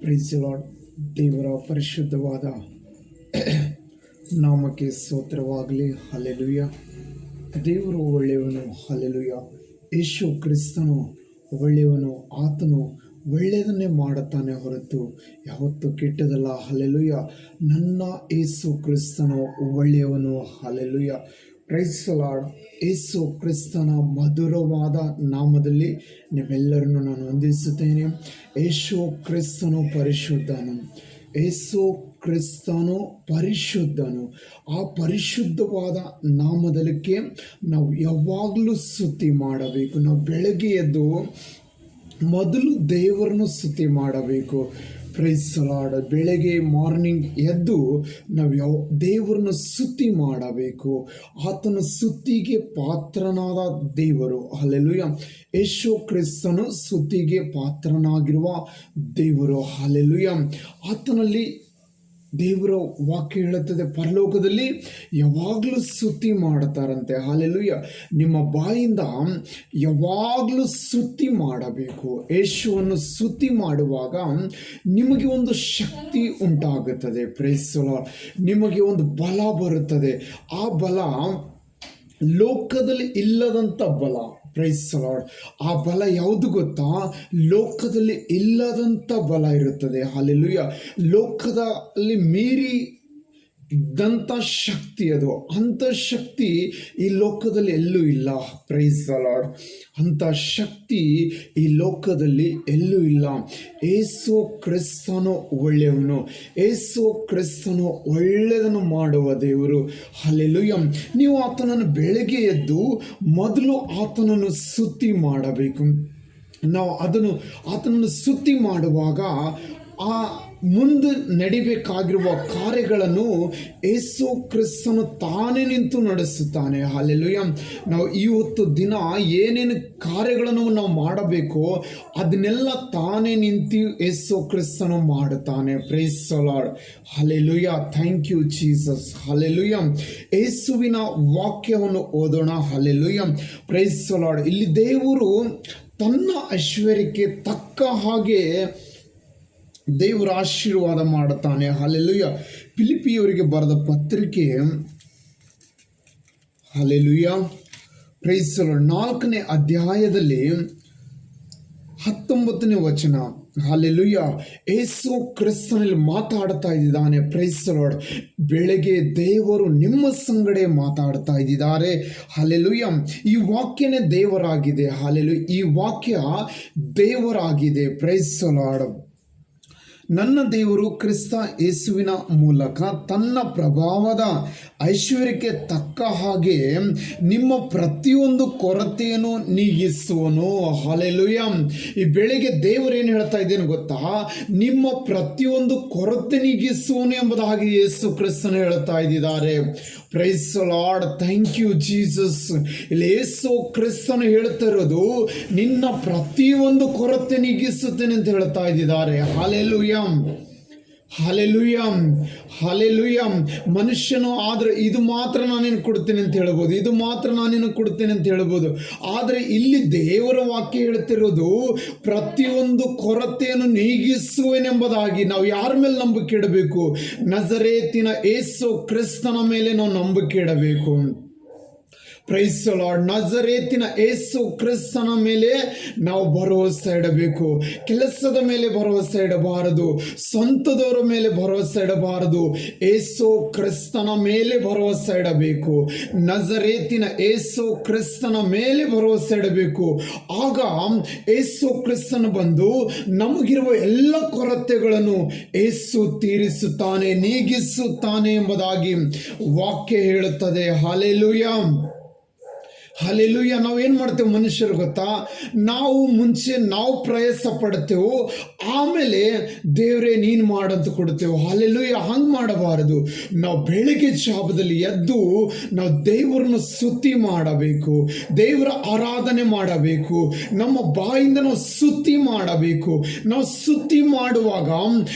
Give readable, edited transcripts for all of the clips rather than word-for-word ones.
Price lord. ದೇವರ ಪರಿಶುದ್ಧವಾದ ನಾಮಕ್ಕೆ ಸ್ತೋತ್ರವಾಗಲಿ. ಹಲ್ಲೆಲೂಯ. ದೇವರು ಒಳ್ಳೆಯವನು. ಹಲ್ಲೆಲೂಯ. ಯೇಸು ಕ್ರಿಸ್ತನು ಒಳ್ಳೆಯವನು. ಆತನು ಒಳ್ಳೆಯದನ್ನೇ ಮಾಡುತ್ತಾನೆ ಹೊರತು ಯಾವತ್ತೂ ಕೆಟ್ಟದಲ್ಲ. ಹಲ್ಲೆಲೂಯ. ನನ್ನ ಯೇಸು ಕ್ರಿಸ್ತನು ಒಳ್ಳೆಯವನು. ಹಲ್ಲೆಲೂಯ. Praise lord. ಯೇಸು ಕ್ರಿಸ್ತನ ಮಧುರವಾದ ನಾಮದಲ್ಲಿ ನೀವೆಲ್ಲರನ್ನು ನಾನು ವಂದಿಸುತ್ತೇನೆ. ಯೇಸು ಕ್ರಿಸ್ತನು ಪರಿಶುದ್ಧನು. ಯೇಸು ಕ್ರಿಸ್ತನು ಪರಿಶುದ್ಧನು. ಆ ಪರಿಶುದ್ಧವಾದ ನಾಮದಕ್ಕೆ ನಾವು ಯಾವಾಗಲೂ ಸ್ತುತಿ ಮಾಡಬೇಕು. ನಾವು ಬೆಳಗ್ಗೆ ಎದ್ದು ಮೊದಲು ದೇವರನ್ನು ಸ್ತುತಿ ಮಾಡಬೇಕು. Price Lord. ಬೆಳಗ್ಗೆ ಮಾರ್ನಿಂಗ್ ಎದ್ದು ನಾವು ದೇವರನ್ನು ಸ್ತುತಿ ಮಾಡಬೇಕು. ಆತನ ಸ್ತುತಿಗೆ ಪಾತ್ರನಾದ ದೇವರು. ಹಲ್ಲೆಲೂಯ. ಯೇಸು ಕ್ರಿಸ್ತನು ಸ್ತುತಿಗೆ ಪಾತ್ರನಾಗಿರುವ ದೇವರು. ಹಲ್ಲೆಲೂಯ. ಆತನಲ್ಲಿ ದೇವರ ವಾಕ್ಯ ಹೇಳುತ್ತದೆ, ಪರಲೋಕದಲ್ಲಿ ಯಾವಾಗಲೂ ಸ್ತುತಿ ಮಾಡ್ತಾರಂತೆ. ಹಲ್ಲೆಲೂಯ. ನಿಮ್ಮ ಬಾಯಿಂದ ಯಾವಾಗಲೂ ಸ್ತುತಿ ಮಾಡಬೇಕು. ಯೇಸುವನ್ನು ಸ್ತುತಿ ಮಾಡುವಾಗ ನಿಮಗೆ ಒಂದು ಶಕ್ತಿ ಉಂಟಾಗುತ್ತದೆ. Praise Lord. ನಿಮಗೆ ಒಂದು ಬಲ ಬರುತ್ತದೆ. ಆ ಬಲ ಲೋಕದಲ್ಲಿ ಇಲ್ಲದಂಥ ಬಲ. Praise Lord. ಆ ಬಲ ಯಾವುದು ಗೊತ್ತಾ? ಲೋಕದಲ್ಲಿ ಇಲ್ಲದಂಥ ಬಲ ಇರುತ್ತದೆ. ಹಲ್ಲೆಲೂಯ. ಲೋಕದಲ್ಲಿ ಮೀರಿದಂಥ ಶಕ್ತಿ ಅದು. ಅಂಥ ಶಕ್ತಿ ಈ ಲೋಕದಲ್ಲಿ ಎಲ್ಲೂ ಇಲ್ಲ. Praise Lord. ಅಂಥ ಶಕ್ತಿ ಈ ಲೋಕದಲ್ಲಿ ಎಲ್ಲೂ ಇಲ್ಲ. ಯೇಸು ಕ್ರಿಸ್ತನು ಒಳ್ಳೆಯವನು. ಯೇಸು ಕ್ರಿಸ್ತನು ಒಳ್ಳೆಯದನ್ನು ಮಾಡುವ ದೇವರು. ಹಲ್ಲೆಲೂಯ. ನೀವು ಆತನನ್ನು ಬೆಳಗ್ಗೆ ಎದ್ದು ಮೊದಲು ಆತನನ್ನು ಸ್ತುತಿ ಮಾಡಬೇಕು. ನಾವು ಆತನನ್ನು ಸ್ತುತಿ ಮಾಡುವಾಗ ಆ ಮುಂದೆ ನಡಿಬೇಕಾಗಿರುವ ಕಾರ್ಯಗಳನ್ನು ಯೇಸು ಕ್ರಿಸ್ತನು ತಾನೇ ನಿಂತು ನಡೆಸುತ್ತಾನೆ. ಹಲ್ಲೆಲೂಯ. ನಾವು ಇವತ್ತು ದಿನ ಏನೇನು ಕಾರ್ಯಗಳನ್ನು ನಾವು ಮಾಡಬೇಕೋ ಅದನ್ನೆಲ್ಲ ತಾನೇ ನಿಂತು ಯೇಸು ಕ್ರಿಸ್ತನು ಮಾಡುತ್ತಾನೆ. Praise Lord. Hallelujah. Thank you Jesus. Hallelujah. ಯೇಸುವಿನ ವಾಕ್ಯವನ್ನು ಓದೋಣ. ಹಲ್ಲೆಲೂಯ. Praise Lord. ಇಲ್ಲಿ ದೇವರು ತನ್ನ ಐಶ್ವರ್ಯಕ್ಕೆ ತಕ್ಕ ಹಾಗೆ ದೇವರ ಆಶೀರ್ವಾದ ಮಾಡುತ್ತಾನೆ. ಹಲ್ಲೆಲೂಯ. ಫಿಲಿಪ್ಪಿಯವರಿಗೆ ಬರೆದ ಪತ್ರಿಕೆ, ಹಲ್ಲೆಲೂಯ, ಪ್ರೈಸ್ ಲಾರ್ಡ್, 4ನೇ ಅಧ್ಯಾಯದಲ್ಲಿ 19ನೇ ವಚನ. ಹಲ್ಲೆಲೂಯ. ಯೇಸು ಕ್ರಿಸ್ತನಲ್ಲಿ ಮಾತಾಡ್ತಾ ಇದ್ದಾನೆ. Praise Lord. ಬೆಳಗ್ಗೆ ದೇವರು ನಿಮ್ಮ ಸಂಗಡೆ ಮಾತಾಡ್ತಾ ಇದ್ದಾರೆ. ಹಲ್ಲೆಲೂಯ. ಈ ವಾಕ್ಯನೇ ದೇವರಾಗಿದೆ. ಹಲ್ಲೆಲೂಯ. ಈ ವಾಕ್ಯ ದೇವರಾಗಿದೆ. Price lord. ನನ್ನ ದೇವರು ಕ್ರಿಸ್ತ ಯೇಸುವಿನ ಮೂಲಕ ತನ್ನ ಪ್ರಭಾವದ ಐಶ್ವರ್ಯಕ್ಕೆ ತಕ್ಕ ಹಾಗೆ ನಿಮ್ಮ ಪ್ರತಿಯೊಂದು ಕೊರತೆಯನ್ನು ನೀಗಿಸುವನು. ಹಲ್ಲೆಲೂಯ. ಈ ಬೆಳಿಗ್ಗೆ ದೇವರೇನು ಹೇಳ್ತಾ ಇದ್ದೇನೆ ಗೊತ್ತಾ? ನಿಮ್ಮ ಪ್ರತಿಯೊಂದು ಕೊರತೆ ನೀಗಿಸುವನು ಎಂಬುದಾಗಿ ಯೇಸು ಕ್ರಿಸ್ತನು ಹೇಳ್ತಾ ಇದ್ದಾರೆ. Praise Lord. Thank you Jesus. ಇಲ್ಲಿ ಯೇಸು ಕ್ರಿಸ್ತನು ಹೇಳ್ತಾ ಇರೋದು ನಿನ್ನ ಪ್ರತಿಯೊಂದು ಕೊರತೆ ನೀಗಿಸುತ್ತೇನೆ ಅಂತ ಹೇಳ್ತಾ ಇದ್ದಾರೆ. ಹಲ್ಲೆಲೂಯ. ಹಲ್ಲೆಲೂಯ. ಹಲ್ಲೆಲೂಯ. ಮನುಷ್ಯನು ಆದರೆ ಇದು ಮಾತ್ರ ನಾನೇನು ಕೊಡ್ತೇನೆ ಅಂತ ಹೇಳ್ಬೋದು, ಇದು ಮಾತ್ರ ನಾನೇನು ಕೊಡ್ತೇನೆ ಅಂತ ಹೇಳ್ಬೋದು. ಆದರೆ ಇಲ್ಲಿ ದೇವರ ವಾಕ್ಯ ಹೇಳ್ತಿರೋದು ಪ್ರತಿಯೊಂದು ಕೊರತೆಯನ್ನು ನೀಗಿಸುವೆನೆಂಬುದಾಗಿ. ನಾವು ಯಾರ ಮೇಲೆ ನಂಬಿಕೆ ಇಡಬೇಕು? ನಜರೇತಿನ ಯೇಸು ಕ್ರಿಸ್ತನ ಮೇಲೆ ನಾವು ನಂಬಿಕೆ ಇಡಬೇಕು. Praise Lord. ನಜರೇತಿನ ಯೇಸು ಕ್ರಿಸ್ತನ ಮೇಲೆ ನಾವು ಭರವಸೆ ಇಡಬೇಕು. ಕೆಲಸದ ಮೇಲೆ ಭರವಸೆ ಇಡಬಾರದು. ಸ್ವಂತದವರ ಮೇಲೆ ಭರವಸೆ ಇಡಬಾರದು. ಯೇಸು ಕ್ರಿಸ್ತನ ಮೇಲೆ ಭರವಸೆ ಇಡಬೇಕು. ನಜರೇತಿನ ಯೇಸು ಕ್ರಿಸ್ತನ ಮೇಲೆ ಭರವಸೆ ಇಡಬೇಕು. ಆಗ ಯೇಸು ಕ್ರಿಸ್ತನ ಬಂದು ನಮಗಿರುವ ಎಲ್ಲ ಕೊರತೆಗಳನ್ನು ಯೇಸು ತೀರಿಸುತ್ತಾನೆ, ನೀಗಿಸುತ್ತಾನೆ ಎಂಬುದಾಗಿ ವಾಕ್ಯ ಹೇಳುತ್ತದೆ. ಹಲ್ಲೆಲೂಯ. ಹಲ್ಲೆಲೂಯ. ನಾವೇನು ಮಾಡ್ತೇವೆ ಮನುಷ್ಯರು ಗೊತ್ತಾ? ನಾವು ಪ್ರಯಾಸ ಪಡ್ತೇವೆ, ಆಮೇಲೆ ದೇವರೇ ನೀನು ಮಾಡಂತ ಕೊಡ್ತೇವೆ. ಹಲ್ಲೆಲೂಯ. ಹಂಗೆ ಮಾಡಬಾರದು. ನಾವು ಬೆಳಿಗ್ಗೆ ಜಾವದಲ್ಲಿ ಎದ್ದು ನಾವು ದೇವರನ್ನು ಸ್ತುತಿ ಮಾಡಬೇಕು. ದೇವರ ಆರಾಧನೆ ಮಾಡಬೇಕು. ನಮ್ಮ ಬಾಯಿಂದ ನಾವು ಸ್ತುತಿ ಮಾಡಬೇಕು. ನಾವು ಸ್ತುತಿ ಮಾಡುವಾಗ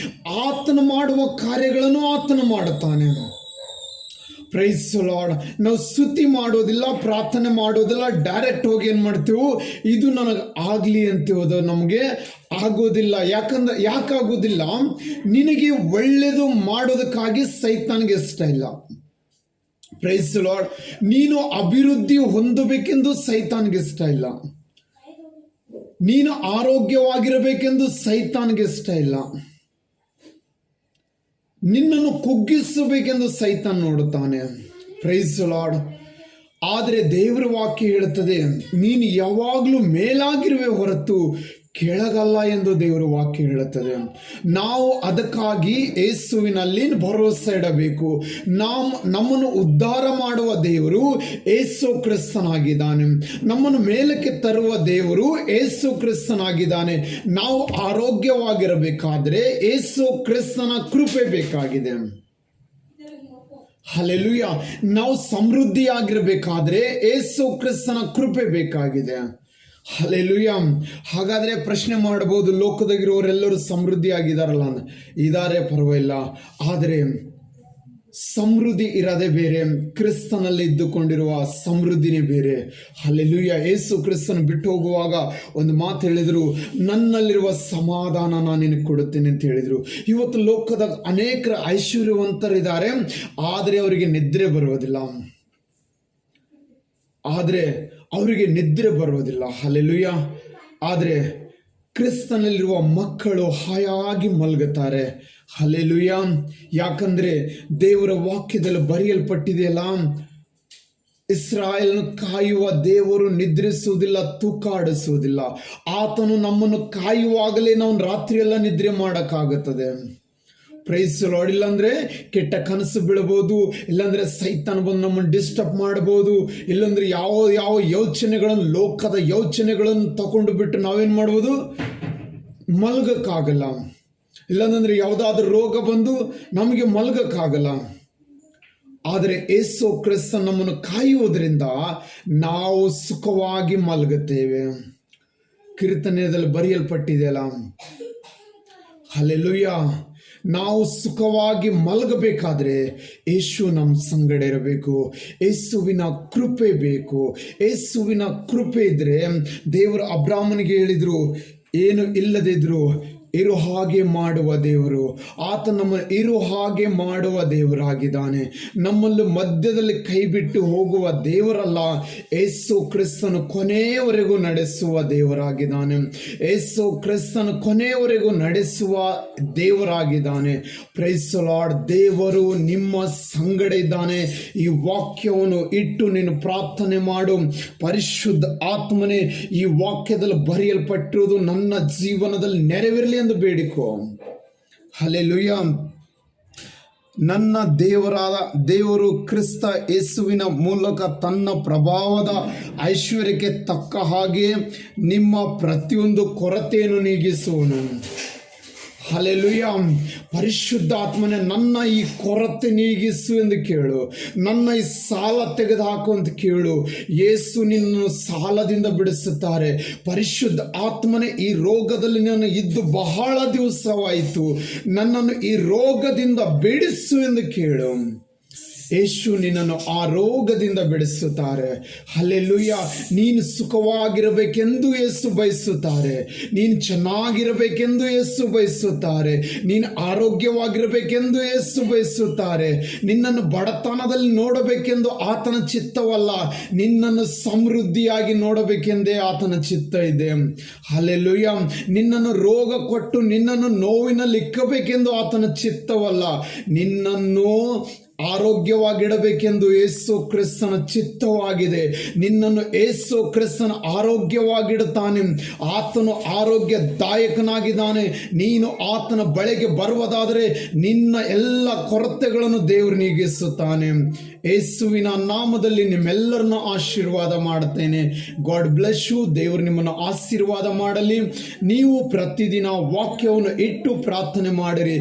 ಆತನು ಮಾಡುವ ಕಾರ್ಯಗಳನ್ನು ಆತನು ಮಾಡುತ್ತಾನೆ. Praise Lord. ನಾವು ಸ್ತುತಿ ಮಾಡೋದಿಲ್ಲ, ಪ್ರಾರ್ಥನೆ ಮಾಡೋದಿಲ್ಲ, ಡೈರೆಕ್ಟ್ ಹೋಗಿ ಏನು ಮಾಡ್ತೀವಿ, ಇದು ನನಗೆ ಆಗಲಿ ಅಂತೀವದು ನಮಗೆ ಆಗೋದಿಲ್ಲ. ಯಾಕಾಗೋದಿಲ್ಲ? ನಿನಗೆ ಒಳ್ಳೆಯದು ಮಾಡೋದಕ್ಕಾಗಿ ಸೈತಾನ್ಗೆ ಇಷ್ಟ ಇಲ್ಲ. Praise Lord. ನೀನು ಅಭಿವೃದ್ಧಿ ಹೊಂದಬೇಕೆಂದು ಸೈತಾನ್ಗೆ ಇಷ್ಟ ಇಲ್ಲ. ನೀನು ಆರೋಗ್ಯವಾಗಿರಬೇಕೆಂದು ಸೈತಾನ್ಗೆ ಇಷ್ಟ ಇಲ್ಲ. ನಿನ್ನನ್ನು ಕುಗ್ಗಿಸಬೇಕೆಂದು ಸೈತಾನ್ ನೋಡುತ್ತಾನೆ. Praise Lord. ಆದರೆ ದೇವರ ವಾಕ್ಯ ಹೇಳುತ್ತದೆ, ನೀನು ಯಾವಾಗಲೂ ಮೇಲಾಗಿರುವೆ ಹೊರತು ಕೆಳಗಲ್ಲ ಎಂದು ದೇವರ ವಾಕ್ಯ ಹೇಳುತ್ತದೆ. ನಾವು ಅದಕ್ಕಾಗಿ ಯೇಸುವಿನಲ್ಲಿ ಭರವಸೆ ಇಡಬೇಕು. ನಮ್ಮನ್ನು ಉದ್ಧಾರ ಮಾಡುವ ದೇವರು ಯೇಸು ಕ್ರಿಸ್ತನಾಗಿದ್ದಾನೆ. ನಮ್ಮನ್ನು ಮೇಲಕ್ಕೆ ತರುವ ದೇವರು ಯೇಸು ಕ್ರಿಸ್ತನಾಗಿದ್ದಾನೆ. ನಾವು ಆರೋಗ್ಯವಾಗಿರಬೇಕಾದ್ರೆ ಯೇಸು ಕ್ರಿಸ್ತನ ಕೃಪೆ ಬೇಕಾಗಿದೆ. ಹಲ್ಲೆಲೂಯಾ. ನಾವು ಸಮೃದ್ಧಿಯಾಗಿರಬೇಕಾದ್ರೆ ಯೇಸು ಕ್ರಿಸ್ತನ ಕೃಪೆ ಬೇಕಾಗಿದೆ. ಹಲ್ಲೆಲೂಯಾ. ಹಾಗಾದ್ರೆ ಪ್ರಶ್ನೆ ಮಾಡಬಹುದು, ಲೋಕದಾಗಿರೋರೆಲ್ಲರೂ ಸಮೃದ್ಧಿ ಆಗಿದಾರಲ್ಲ? ಇದಾರೆ, ಪರವಾಗಿಲ್ಲ. ಆದರೆ ಸಮೃದ್ಧಿ ಇರೋದೇ ಬೇರೆ, ಕ್ರಿಸ್ತನಲ್ಲಿ ಇದ್ದುಕೊಂಡಿರುವ ಸಮೃದ್ಧಿನೇ ಬೇರೆ. ಹಲ್ಲೆಲೂಯಾ. ಯೇಸು ಕ್ರಿಸ್ತನ ಬಿಟ್ಟು ಹೋಗುವಾಗ ಒಂದು ಮಾತು ಹೇಳಿದರು, ನನ್ನಲ್ಲಿರುವ ಸಮಾಧಾನ ನಾನು ನಿನಗೆ ಕೊಡುತ್ತೇನೆ ಅಂತ ಹೇಳಿದರು. ಇವತ್ತು ಲೋಕದ ಅನೇಕ ಐಶ್ವರ್ಯವಂತರಿದ್ದಾರೆ, ಆದರೆ ಅವರಿಗೆ ನಿದ್ರೆ ಬರುವುದಿಲ್ಲ. ಹಲ್ಲೆಲೂಯಾ. ಆದರೆ ಕ್ರಿಸ್ತನಲ್ಲಿರುವ ಮಕ್ಕಳು ಹಾಯಾಗಿ ಮಲಗುತ್ತಾರೆ. ಹಲ್ಲೆಲೂಯಾ. ಯಾಕಂದ್ರೆ ದೇವರ ವಾಕ್ಯದಲ್ಲಿ ಬರೆಯಲ್ಪಟ್ಟಿದೆಯಲ್ಲ, ಇಸ್ರಾಯೇಲನ್ನು ಕಾಯುವ ದೇವರು ನಿದ್ರಿಸುವುದಿಲ್ಲ, ತೂಕಾಡಿಸುವುದಿಲ್ಲ. ಆತನು ನಮ್ಮನ್ನು ಕಾಯುವಾಗಲೇ ನಾವು ರಾತ್ರಿಯೆಲ್ಲ ನಿದ್ರೆ ಮಾಡೋಕ್ಕಾಗುತ್ತದೆ. Price lord. ಇಲ್ಲಾಂದ್ರೆ ಕೆಟ್ಟ ಕನಸು ಬೀಳಬಹುದು, ಇಲ್ಲಾಂದ್ರೆ ಸೈತಾನ ಬಂದು ನಮ್ಮನ್ನು ಡಿಸ್ಟರ್ಬ್ ಮಾಡಬಹುದು, ಇಲ್ಲಾಂದ್ರೆ ಯಾವ ಯೋಚನೆಗಳನ್ನು, ಲೋಕದ ಯೋಚನೆಗಳನ್ನು ತಗೊಂಡು ಬಿಟ್ಟು ನಾವೇನು ಮಾಡ್ಬೋದು, ಮಲಗಕ್ಕಾಗಲ್ಲ. ಇಲ್ಲಾಂದ್ರೆ ಯಾವುದಾದ್ರೂ ರೋಗ ಬಂದು ನಮಗೆ ಮಲಗಕ್ಕಾಗಲ್ಲ. ಆದರೆ ಯೇಸು ಕ್ರಿಸ್ತ ನಮ್ಮನ್ನು ಕಾಯುವುದರಿಂದ ನಾವು ಸುಖವಾಗಿ ಮಲಗುತ್ತೇವೆ. ಕೀರ್ತನೆಯಲ್ಲಿ ಬರೆಯಲ್ಪಟ್ಟಿದೆಯಲ್ಲ, ಹಲ್ಲೆಲೂಯಾ. ನಾವು ಸುಖವಾಗಿ ಮಲಗಬೇಕಾದ್ರೆ ಯೇಸು ನಮ್ಮ ಸಂಗಡ ಇರಬೇಕು. ಯೇಸುವಿನ ಕೃಪೆ ಬೇಕು. ಯೇಸುವಿನ ಕೃಪೆ ಇದ್ರೆ, ದೇವರು ಅಬ್ರಾಮನಿಗೆ ಹೇಳಿದ್ರು, ಏನು ಇಲ್ಲದಿದ್ರು ಇರು ಹಾಗೆ ಮಾಡುವ ದೇವರು. ಆತ ನಮ್ಮನ್ನು ಇರು ಹಾಗೆ ಮಾಡುವ ದೇವರಾಗಿದ್ದಾನೆ. ನಮ್ಮಲ್ಲಿ ಮಧ್ಯದಲ್ಲಿ ಕೈ ಬಿಟ್ಟು ಹೋಗುವ ದೇವರಲ್ಲ. ಯೇಸು ಕ್ರಿಸ್ತನು ಕೊನೆಯವರೆಗೂ ನಡೆಸುವ ದೇವರಾಗಿದ್ದಾನೆ. ಯೇಸು ಕ್ರಿಸ್ತನು ಕೊನೆಯವರೆಗೂ ನಡೆಸುವ ದೇವರಾಗಿದ್ದಾನೆ. Price lord. ದೇವರು ನಿಮ್ಮ ಸಂಗಡ ಇದ್ದಾನೆ. ಈ ವಾಕ್ಯವನ್ನು ಇಟ್ಟು ನೀನು ಪ್ರಾರ್ಥನೆ ಮಾಡು. ಪರಿಶುದ್ಧ ಆತ್ಮನೇ, ಈ ವಾಕ್ಯದಲ್ಲಿ ಬರೆಯಲ್ಪಟ್ಟಿರುವುದು ನನ್ನ ಜೀವನದಲ್ಲಿ ನೆರವೇರಲಿ ಎಂದು ಬೇಡಿಕೋ. ಹಲ್ಲೆಲೂಯಾ. ನನ್ನ ದೇವರು ಕ್ರಿಸ್ತ ಯೇಸುವಿನ ಮೂಲಕ ತನ್ನ ಪ್ರಭಾವದ ಐಶ್ವರ್ಯಕ್ಕೆ ತಕ್ಕ ಹಾಗೆ ನಿಮ್ಮ ಪ್ರತಿಯೊಂದು ಕೊರತೆಯನ್ನು ನೀಗಿಸುವನು. ಹಲ್ಲೆಲೂಯಾ. ಪರಿಶುದ್ಧಾತ್ಮನೇ, ನನ್ನ ಈ ಕೊರತೆ ನೀಗಿಸು ಎಂದು ಕೇಳು. ನನ್ನ ಈ ಸಾಲ ತೆಗೆದುಹಾಕು ಅಂತ ಕೇಳು. ಯೇಸು ನಿನ್ನನ್ನು ಸಾಲದಿಂದ ಬಿಡಿಸುತ್ತಾರೆ. ಪರಿಶುದ್ಧ ಆತ್ಮನೇ, ಈ ರೋಗದಲ್ಲಿ ನಾನು ಇದ್ದು ಬಹಳ ದಿವಸವಾಯಿತು, ನನ್ನನ್ನು ಈ ರೋಗದಿಂದ ಬಿಡಿಸು ಎಂದು ಕೇಳು. ಯೇಸು ನಿನ್ನನ್ನು ಆ ರೋಗದಿಂದ ಬಿಡಿಸುತ್ತಾರೆ. ಹಲ್ಲೆಲೂಯಾ. ನೀನು ಸುಖವಾಗಿರಬೇಕೆಂದು ಯೇಸು ಬಯಸುತ್ತಾರೆ. ನೀನು ಚೆನ್ನಾಗಿರಬೇಕೆಂದು ಯೇಸು ಬಯಸುತ್ತಾರೆ. ನೀನು ಆರೋಗ್ಯವಾಗಿರಬೇಕೆಂದು ಯೇಸು ಬಯಸುತ್ತಾರೆ. ನಿನ್ನನ್ನು ಬಡತನದಲ್ಲಿ ನೋಡಬೇಕೆಂದು ಆತನ ಚಿತ್ತವಲ್ಲ, ನಿನ್ನನ್ನು ಸಮೃದ್ಧಿಯಾಗಿ ನೋಡಬೇಕೆಂದೇ ಆತನ ಚಿತ್ತ ಇದೆ. ಹಲ್ಲೆಲೂಯಾ. ನಿನ್ನನ್ನು ರೋಗ ಕೊಟ್ಟು ನಿನ್ನನ್ನು ನೋವಿನಲ್ಲಿ ಇಕ್ಕಬೇಕೆಂದು ಆತನ ಚಿತ್ತವಲ್ಲ, ನಿನ್ನನ್ನು ಆರೋಗ್ಯವಾಗಿಡಬೇಕೆಂದು ಯೇಸು ಕ್ರಿಸ್ತನ ಚಿತ್ತವಾಗಿದೆ. ನಿನ್ನನ್ನು ಯೇಸು ಕ್ರಿಸ್ತನ ಆರೋಗ್ಯವಾಗಿಡುತ್ತಾನೆ. ಆತನು ಆರೋಗ್ಯದಾಯಕನಾಗಿದ್ದಾನೆ. ನೀನು ಆತನ ಬಳಿಗೆ ಬರುವುದಾದರೆ ನಿನ್ನ ಎಲ್ಲ ಕೊರತೆಗಳನ್ನು ದೇವರು ನೀಗಿಸುತ್ತಾನೆ. ಯೇಸುವಿನ ನಾಮದಲ್ಲಿ ನಿಮ್ಮೆಲ್ಲರನ್ನು ಆಶೀರ್ವಾದ ಮಾಡುತ್ತೇನೆ. God bless you. ದೇವರು ನಿಮ್ಮನ್ನು ಆಶೀರ್ವಾದ ಮಾಡಲಿ. ನೀವು ಪ್ರತಿದಿನ ವಾಕ್ಯವನ್ನು ಇಟ್ಟು ಪ್ರಾರ್ಥನೆ ಮಾಡಿರಿ.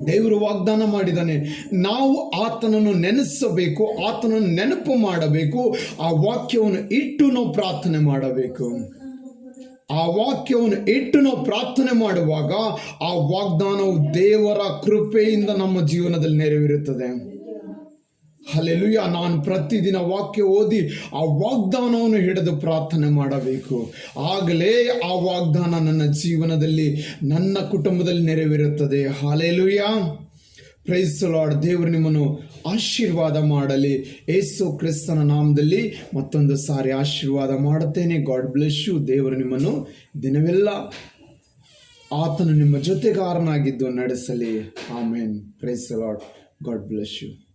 ದೇವರು ವಾಗ್ದಾನ ಮಾಡಿದ್ದಾನೆ. ನಾವು ಆತನನ್ನು ನೆನೆಸಬೇಕು, ಆತನನ್ನು ನೆನಪು ಮಾಡಬೇಕು. ಆ ವಾಕ್ಯವನ್ನು ಇಟ್ಟು ನಾವು ಪ್ರಾರ್ಥನೆ ಮಾಡಬೇಕು. ಆ ವಾಕ್ಯವನ್ನು ಇಟ್ಟು ನಾವು ಪ್ರಾರ್ಥನೆ ಮಾಡುವಾಗ ಆ ವಾಗ್ದಾನವು ದೇವರ ಕೃಪೆಯಿಂದ ನಮ್ಮ ಜೀವನದಲ್ಲಿ ನೆರವೇರುತ್ತದೆ. ಹಲ್ಲೆಲೂಯಾ. ನಾನು ಪ್ರತಿದಿನ ವಾಕ್ಯ ಓದಿ ಆ ವಾಗ್ದಾನವನ್ನು ಹಿಡಿದು ಪ್ರಾರ್ಥನೆ ಮಾಡಬೇಕು. ಆಗಲೇ ಆ ವಾಗ್ದಾನ ನನ್ನ ಜೀವನದಲ್ಲಿ, ನನ್ನ ಕುಟುಂಬದಲ್ಲಿ ನೆರವೇರುತ್ತದೆ. ಹಲ್ಲೆಲೂಯಾ. Praise the Lord. ದೇವರು ನಿಮ್ಮನ್ನು ಆಶೀರ್ವಾದ ಮಾಡಲಿ. ಯೇಸು ಕ್ರಿಸ್ತನ ನಾಮದಲ್ಲಿ ಮತ್ತೊಂದು ಸಾರಿ ಆಶೀರ್ವಾದ ಮಾಡುತ್ತೇನೆ. God bless you. ದೇವರು ನಿಮ್ಮನ್ನು ದಿನವೆಲ್ಲ ಆತನು ನಿಮ್ಮ ಜೊತೆಗಾರನಾಗಿದ್ದು ನಡೆಸಲಿ. Amen. Praise the Lord. God bless you.